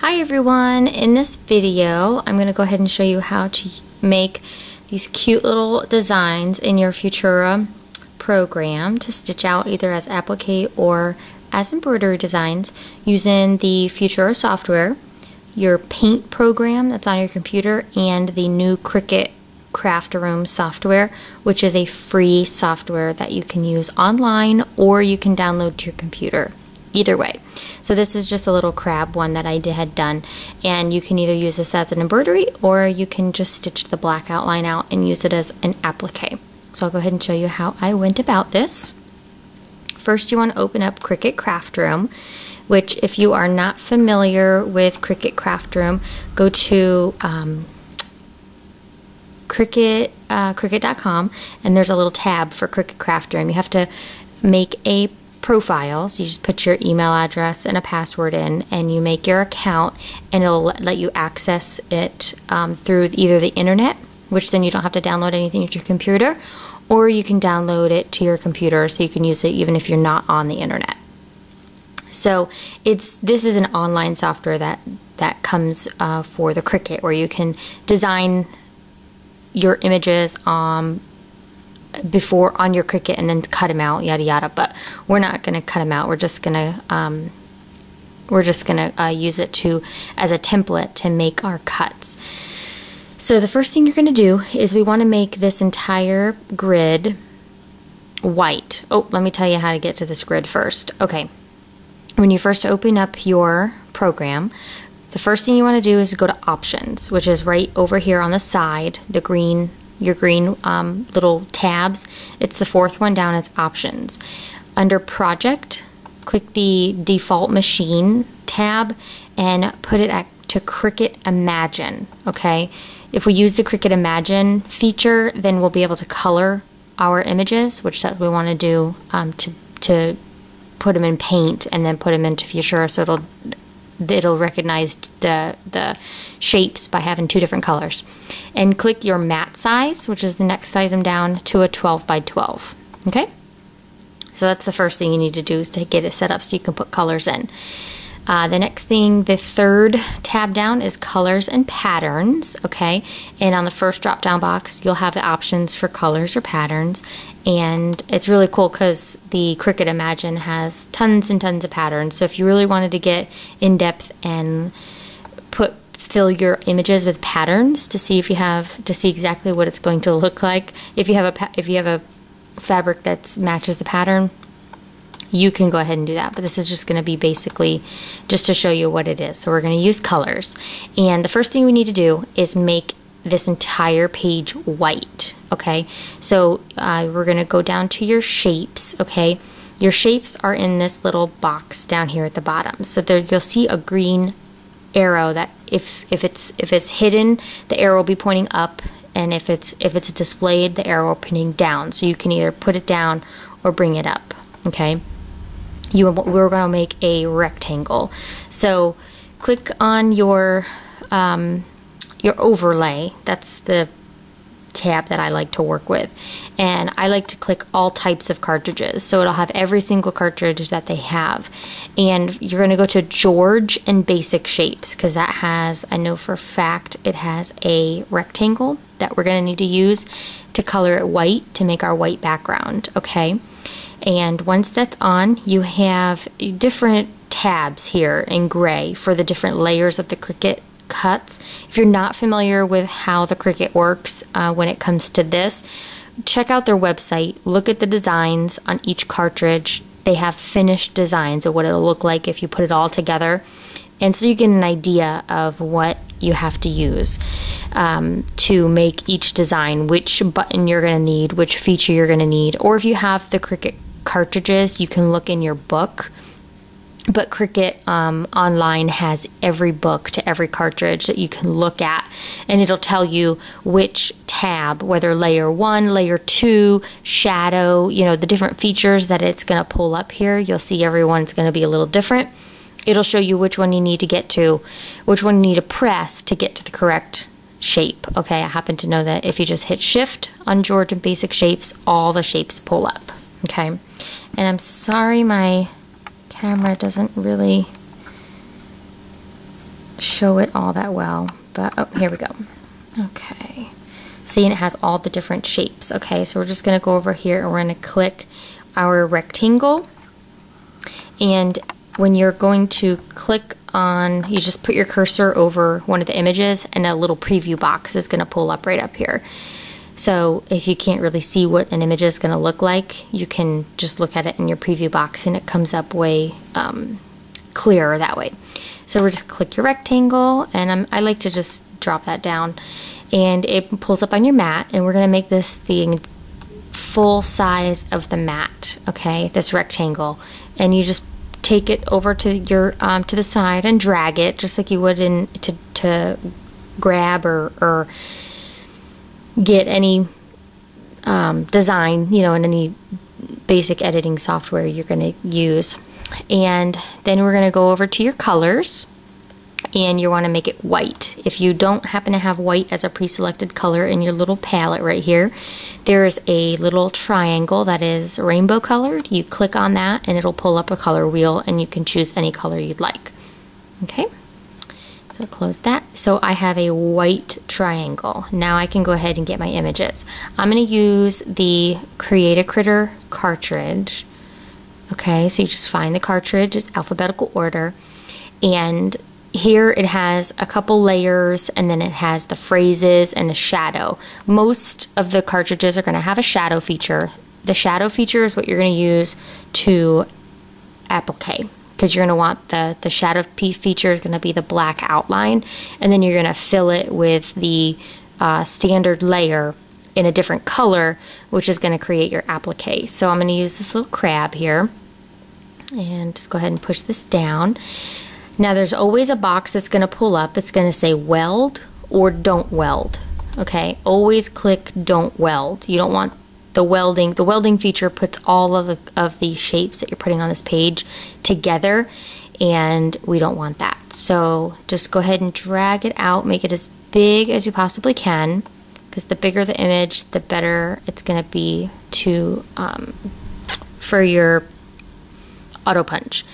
Hi everyone, in this video I'm going to go ahead and show you how to make these cute little designs in your Futura program to stitch out either as applique or as embroidery designs using the Futura software, your paint program that's on your computer, and the new Cricut Craft Room software, which is a free software that you can use online or you can download to your computer. Either way. So this is just a little crab one that I had done, and you can either use this as an embroidery or you can just stitch the black outline out and use it as an applique. So I'll go ahead and show you how I went about this. First, you want to open up Cricut Craft Room, which if you are not familiar with Cricut Craft Room, go to Cricut.com, and there's a little tab for Cricut Craft Room. You have to make a profile, so you just put your email address and a password in, and you make your account, and it'll let you access it through either the internet, which then you don't have to download anything to your computer, or you can download it to your computer so you can use it even if you're not on the internet. So this is an online software that comes for the Cricut, where you can design your images before on your Cricut and then cut them out, yada yada. But we're not going to cut them out. We're just gonna use it as a template to make our cuts. So the first thing you're going to do is we want to make this entire grid white. Oh, let me tell you how to get to this grid first. Okay, when you first open up your program, the first thing you want to do is go to Options, which is right over here on the side, your green little tabs. It's the fourth one down. It's Options. Under Project, click the Default Machine tab and put it to Cricut Imagine. Okay, if we use the Cricut Imagine feature, then we'll be able to color our images, which that we want to do to put them in Paint and then put them into Futura, so it'll recognize the shapes by having two different colors. And click your mat size, which is the next item down, to a 12 by 12. Okay? So that's the first thing you need to do, is to get it set up so you can put colors in. The next thing, the third tab down, is Colors and Patterns. Okay? And on the first drop down box, you'll have the options for colors or patterns. And it's really cool because the Cricut Imagine has tons and tons of patterns. So if you really wanted to get in depth and fill your images with patterns to see exactly what it's going to look like, if you have a fabric that matches the pattern, you can go ahead and do that. But this is just going to be basically just to show you what it is. So we're going to use colors, and the first thing we need to do is make this entire page white. Okay, so we're going to go down to your shapes. Okay, your shapes are in this little box down here at the bottom. So there you'll see a green arrow that if it's hidden, the arrow will be pointing up, and if it's displayed, the arrow pointing down. So you can either put it down or bring it up. Okay, we're going to make a rectangle. So click on your overlay. That's the tab that I like to work with, and I like to click all types of cartridges, so it'll have every single cartridge that they have. And you're going to go to George and Basic Shapes, because that has, I know for a fact, it has a rectangle that we're going to need to use to color it white to make our white background. Okay, and once that's on, you have different tabs here in gray for the different layers of the Cricut cuts. If you're not familiar with how the Cricut works when it comes to this, check out their website, look at the designs on each cartridge. They have finished designs of what it'll look like if you put it all together, and so you get an idea of what you have to use to make each design, which button you're going to need, which feature you're going to need. Or if you have the Cricut cartridges, you can look in your book. But Cricut online has every book to every cartridge that you can look at, and it'll tell you which tab, whether layer 1, layer 2, shadow, the different features that it's going to pull up here. You'll see everyone's going to be a little different. It'll show you which one you need to get to, which one you need to press to get to the correct shape. Okay, I happen to know that if you just hit Shift on George and Basic Shapes, all the shapes pull up. Okay, and I'm sorry my camera doesn't really show it all that well, but oh, here we go. Okay, see, and it has all the different shapes. Okay, so we're just going to go over here and we're going to click our rectangle, and when you're going to click on, you just put your cursor over one of the images and a little preview box is going to pull up right up here. So if you can't really see what an image is going to look like, you can just look at it in your preview box and it comes up way clearer that way. So we're just click your rectangle, and I like to just drop that down, and it pulls up on your mat, and we're going to make this the full size of the mat, okay, this rectangle, and you just take it over to your to the side and drag it just like you would to grab or get any design, you know, in any basic editing software you're going to use. And then we're going to go over to your colors, and you want to make it white. If you don't happen to have white as a pre-selected color in your little palette right here, there's a little triangle that is rainbow colored. You click on that and it'll pull up a color wheel, and you can choose any color you'd like. Okay, so close that. So I have a white triangle. Now I can go ahead and get my images. I'm going to use the Create a Critter cartridge. Okay, so you just find the cartridge, it's alphabetical order, and here it has a couple layers, and then it has the phrases and the shadow. Most of the cartridges are going to have a shadow feature. The shadow feature is what you're going to use to applique, because you're going to want the shadow feature is going to be the black outline, and then you're going to fill it with the standard layer in a different color, which is going to create your applique. So I'm going to use this little crab here, and just go ahead and push this down. Now there's always a box that's going to pull up. It's going to say weld or don't weld. Okay, always click don't weld. You don't want the welding. The welding feature puts all of the shapes that you're putting on this page together, and we don't want that. So just go ahead and drag it out, make it as big as you possibly can, because the bigger the image, the better it's going to be to for your auto punch.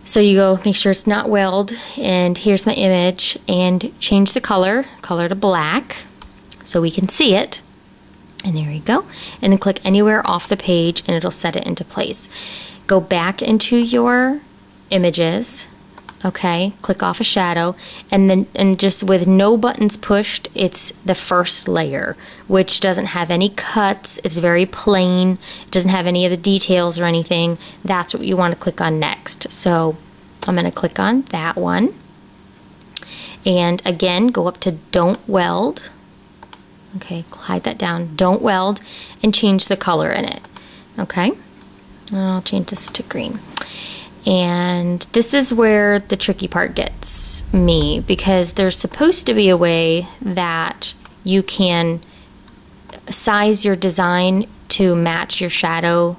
So you go make sure it's not weld, and here's my image, and change the color to black so we can see it. And there you go. And then click anywhere off the page and it'll set it into place. Go back into your images. Okay, click off a shadow, and just with no buttons pushed, it's the first layer, which doesn't have any cuts. It's very plain. It doesn't have any of the details or anything. That's what you want to click on next. So I'm going to click on that one, and again go up to don't weld. Okay, hide that down, don't weld, and change the color in it. Okay, I'll change this to green. And this is where the tricky part gets me, because there's supposed to be a way that you can size your design to match your shadow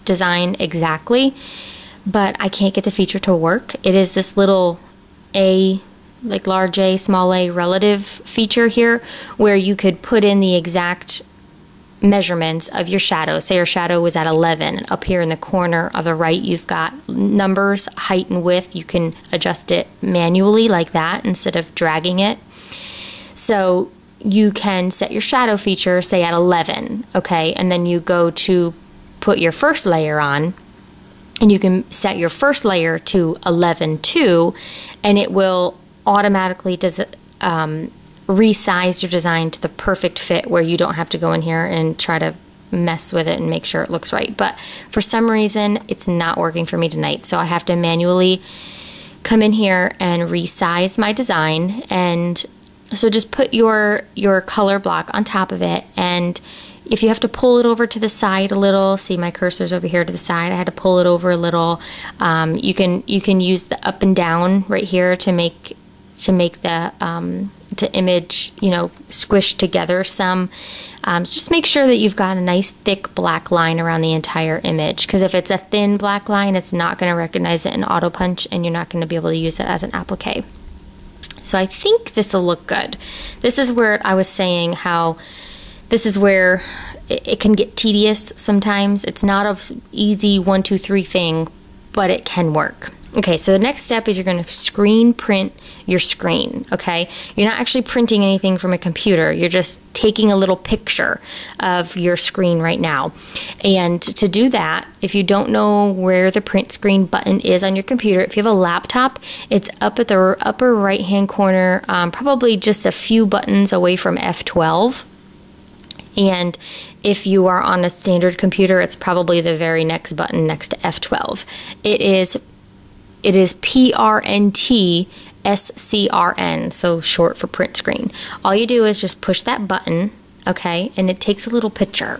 design exactly, but I can't get the feature to work. It is this little A, like large A, small a relative feature here, where you could put in the exact measurements of your shadow. Say your shadow was at 11, and up here in the corner of the right you've got numbers, height and width. You can adjust it manually like that instead of dragging it. So you can set your shadow feature, say at 11, okay, and then you go to put your first layer on, and you can set your first layer to 11 too, and it will automatically resize your design to the perfect fit, where you don't have to go in here and try to mess with it and make sure it looks right. But for some reason it's not working for me tonight, so I have to manually come in here and resize my design. And so just put your color block on top of it, and if you have to pull it over to the side a little, see my cursor's over here to the side, I had to pull it over a little. You can use the up and down right here to make the to image, you know, squish together some. Just make sure that you've got a nice thick black line around the entire image, because if it's a thin black line, it's not going to recognize it in Auto Punch, and you're not going to be able to use it as an applique. So I think this will look good. This is where I was saying how this is where it can get tedious sometimes. It's not an easy 1, 2, 3 thing but it can work. Okay, so the next step is you're going to screen print your screen, okay? You're not actually printing anything from a computer. You're just taking a little picture of your screen right now. And to do that, if you don't know where the print screen button is on your computer, if you have a laptop, it's up at the upper right-hand corner, probably just a few buttons away from F12. And if you are on a standard computer, it's probably the very next button next to F12. It is PRNT-SCRN, so short for print screen. All you do is just push that button, okay, and it takes a little picture.